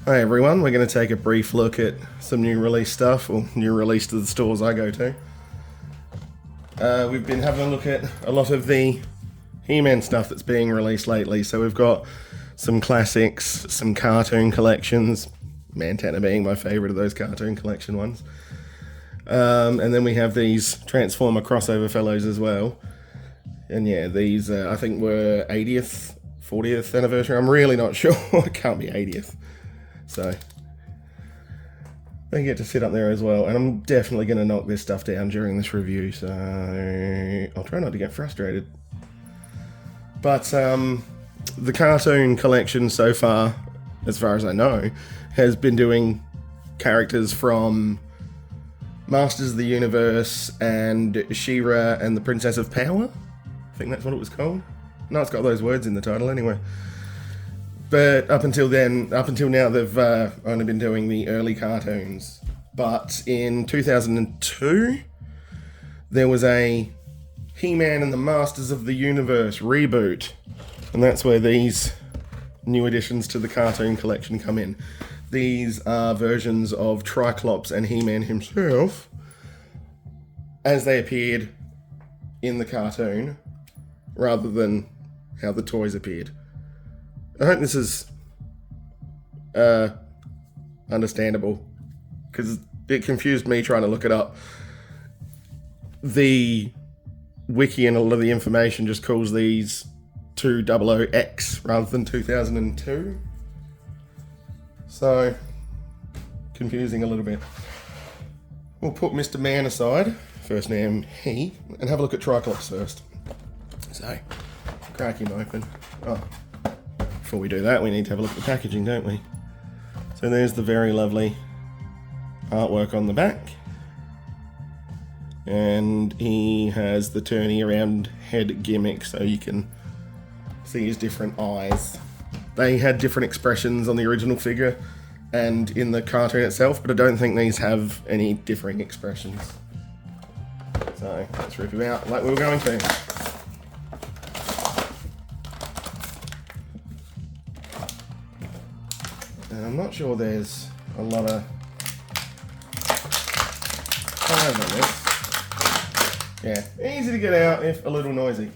Hi everyone, we're going to take a brief look at some new release stuff, or new release to the stores I go to. We've been having a look at a lot of the He-Man stuff that's being released lately, so we've got some classics, some cartoon collections, Montana being my favourite of those cartoon collection ones. And then we have these Transformer crossover fellows as well. And yeah, these I think were 80th, 40th anniversary, I'm really not sure, it can't be 80th. So, they get to sit up there as well, and I'm definitely going to knock this stuff down during this review, so I'll try not to get frustrated. But the cartoon collection so far as I know, has been doing characters from Masters of the Universe and She-Ra and the Princess of Power. I think that's what it was called. No, it's got those words in the title anyway. But up until now, they've only been doing the early cartoons. But in 2002, there was a He-Man and the Masters of the Universe reboot. And that's where these new additions to the cartoon collection come in. These are versions of Triklops and He-Man himself as they appeared in the cartoon, rather than how the toys appeared. I hope this is understandable, because it confused me trying to look it up. The wiki and a lot of the information just calls these 200X rather than 2002. So, confusing a little bit. We'll put Mr. Man aside, first name he, and have a look at Triklops first. So, crack him open. Oh. Before we do that, we need to have a look at the packaging, don't we? So there's the very lovely artwork on the back. And he has the turning around head gimmick, so you can see his different eyes. They had different expressions on the original figure and in the cartoon itself, but I don't think these have any differing expressions. So let's rip him out like we were going to. And I'm not sure there's a lot of time on this. Yeah, easy to get out if a little noisy.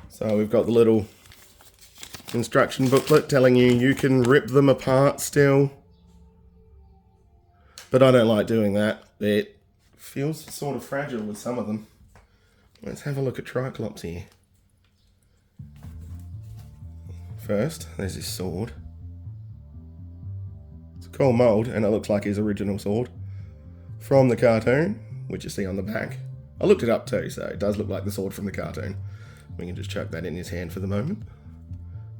So we've got the little instruction booklet telling you can rip them apart still. But I don't like doing that. It feels sort of fragile with some of them. Let's have a look at Triklops here. First, there's his sword. It's a cool mould, and it looks like his original sword from the cartoon, which you see on the back. I looked it up too, so it does look like the sword from the cartoon. We can just chuck that in his hand for the moment.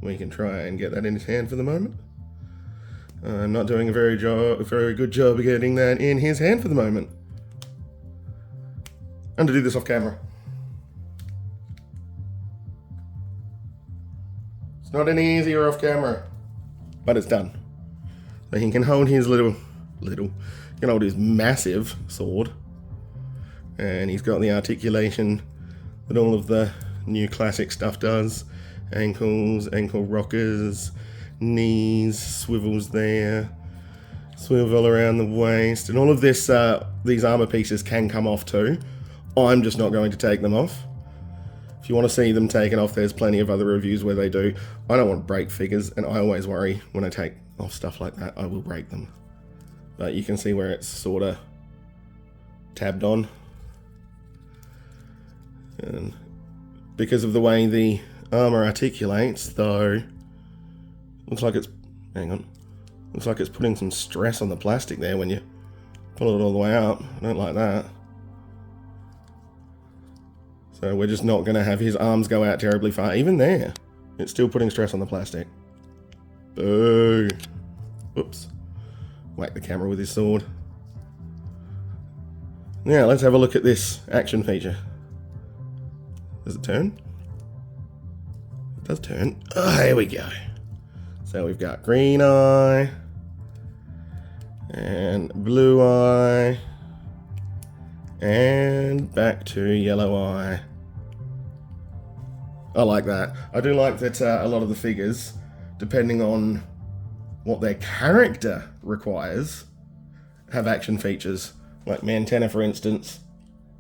We can try and get that in his hand for the moment. I'm not doing a very good job of getting that in his hand for the moment. I'm going to do this off camera. It's not any easier off camera, but it's done. So he can hold his his massive sword, and he's got the articulation that all of the new classic stuff does. Ankles, ankle rockers, knees, swivels there, swivel around the waist, and all of this. These armor pieces can come off too. I'm just not going to take them off. If you want to see them taken off, there's plenty of other reviews where they do. I don't want to break figures, and I always worry when I take off stuff like that, I will break them. But you can see where it's sort of tabbed on. And because of the way the armor articulates, though, looks like it's putting some stress on the plastic there when you pull it all the way up. I don't like that. So we're just not going to have his arms go out terribly far. Even there, it's still putting stress on the plastic. Boo. Oops. Whack the camera with his sword. Now, let's have a look at this action feature. Does it turn? It does turn. Oh, here we go. So we've got green eye. And blue eye. And back to yellow eye. I like that. I do like that a lot of the figures, depending on what their character requires have action features, like Mantenna, for instance,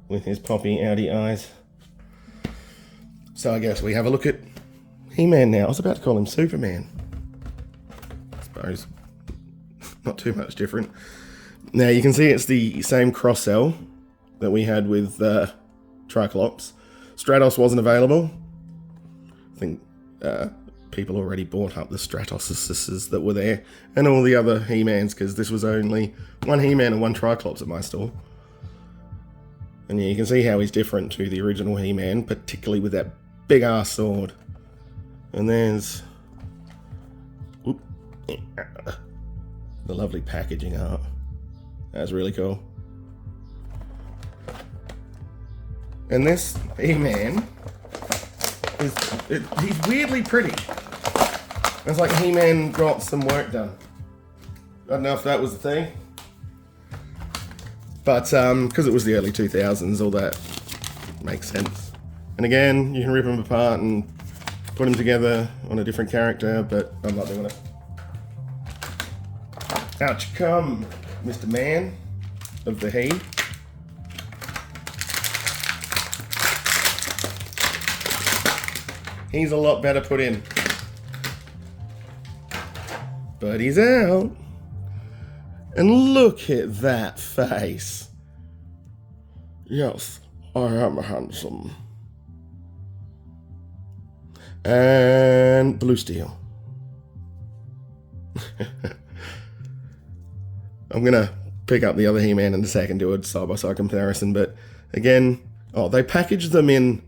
with his poppy outy eyes. So I guess we have a look at He-Man now. I was about to call him Superman. I suppose not too much different. Now you can see it's the same cross-cell that we had with Triklops. Stratos wasn't available. I think people already bought up the Stratoses that were there, and all the other He-Mans, because this was only one He-Man and one Triklops at my store. And yeah, you can see how he's different to the original He-Man, particularly with that big ass sword. And there's the lovely packaging art. That's really cool. And this He-Man he's weirdly pretty. It's like He-Man got some work done. I don't know if that was the thing. But because it was the early 2000s, all that makes sense. And again, you can rip them apart and put them together on a different character, but I'm not doing it. Out you come, Mr. Man of the He. He's a lot better put in. But he's out. And look at that face. Yes, I am handsome. And blue steel. I'm going to pick up the other He-Man in a second, do a side-by-side comparison, but again, they packaged them in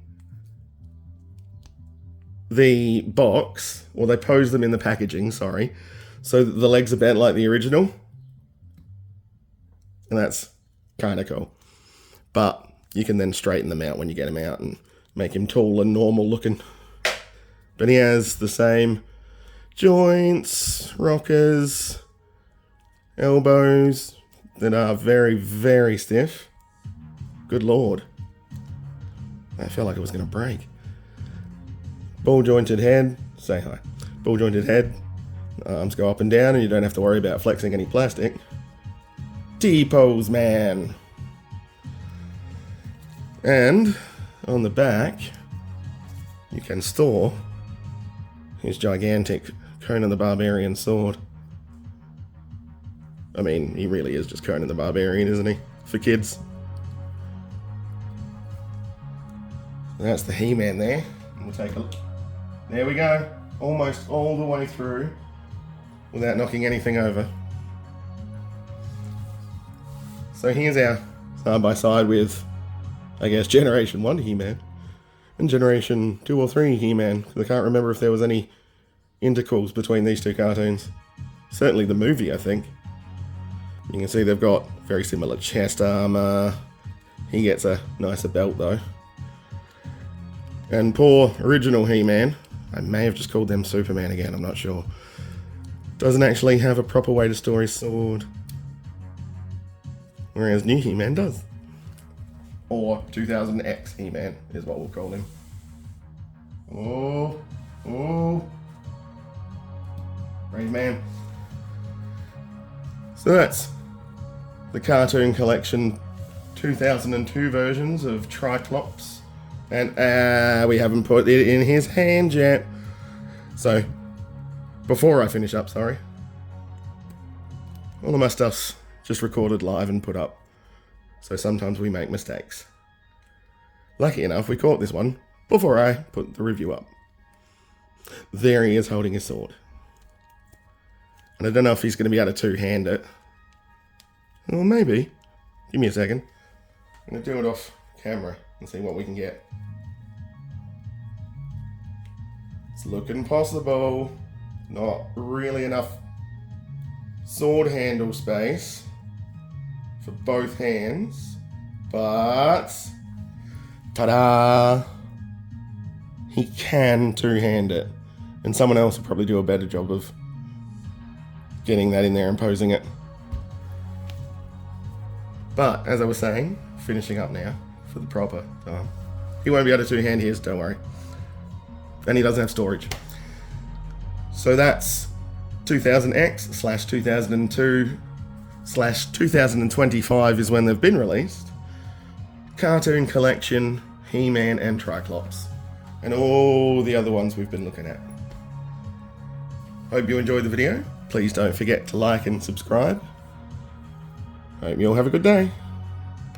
the box, or they posed them in the packaging, sorry, so that the legs are bent like the original. And that's kind of cool. But you can then straighten them out when you get him out and make him tall and normal looking. But he has the same joints, rockers, elbows that are very, very stiff. Good lord. I felt like it was going to break. Ball jointed head. Say hi. Ball jointed head. Arms go up and down and you don't have to worry about flexing any plastic. T-pose man. And on the back, you can store his gigantic Conan the Barbarian sword. I mean, he really is just Conan the Barbarian, isn't he? For kids. That's the He-Man there. We'll take a look. There we go. Almost all the way through without knocking anything over. So here's our side-by-side with, I guess, Generation 1 He-Man and Generation 2 or 3 He-Man, because I can't remember if there was any intervals between these two cartoons. Certainly the movie, I think. You can see they've got very similar chest armor. He gets a nicer belt, though. And poor original He-Man, I may have just called them Superman again, I'm not sure, doesn't actually have a proper way to store his sword. Whereas new He-Man does. Or 2000X He-Man is what we'll call him. Oh. Brave man. So that's the cartoon collection 2002 versions of Triklops. And we haven't put it in his hand yet. So, before I finish up, sorry. All of my stuff's just recorded live and put up. So sometimes we make mistakes. Lucky enough, we caught this one before I put the review up. There he is holding his sword. And I don't know if he's going to be able to two-hand it. Well, maybe. Give me a second. I'm going to do it off camera and see what we can get. It's looking possible. Not really enough sword handle space for both hands, but ta-da! He can two-hand it, and someone else will probably do a better job of getting that in there and posing it. But as I was saying, finishing up now for the proper time. He won't be able to two-hand his, don't worry, and he doesn't have storage. So that's 2000X/2002/2025 is when they've been released. Cartoon Collection, He-Man and Triklops. And all the other ones we've been looking at. Hope you enjoyed the video. Please don't forget to like and subscribe. Hope you all have a good day.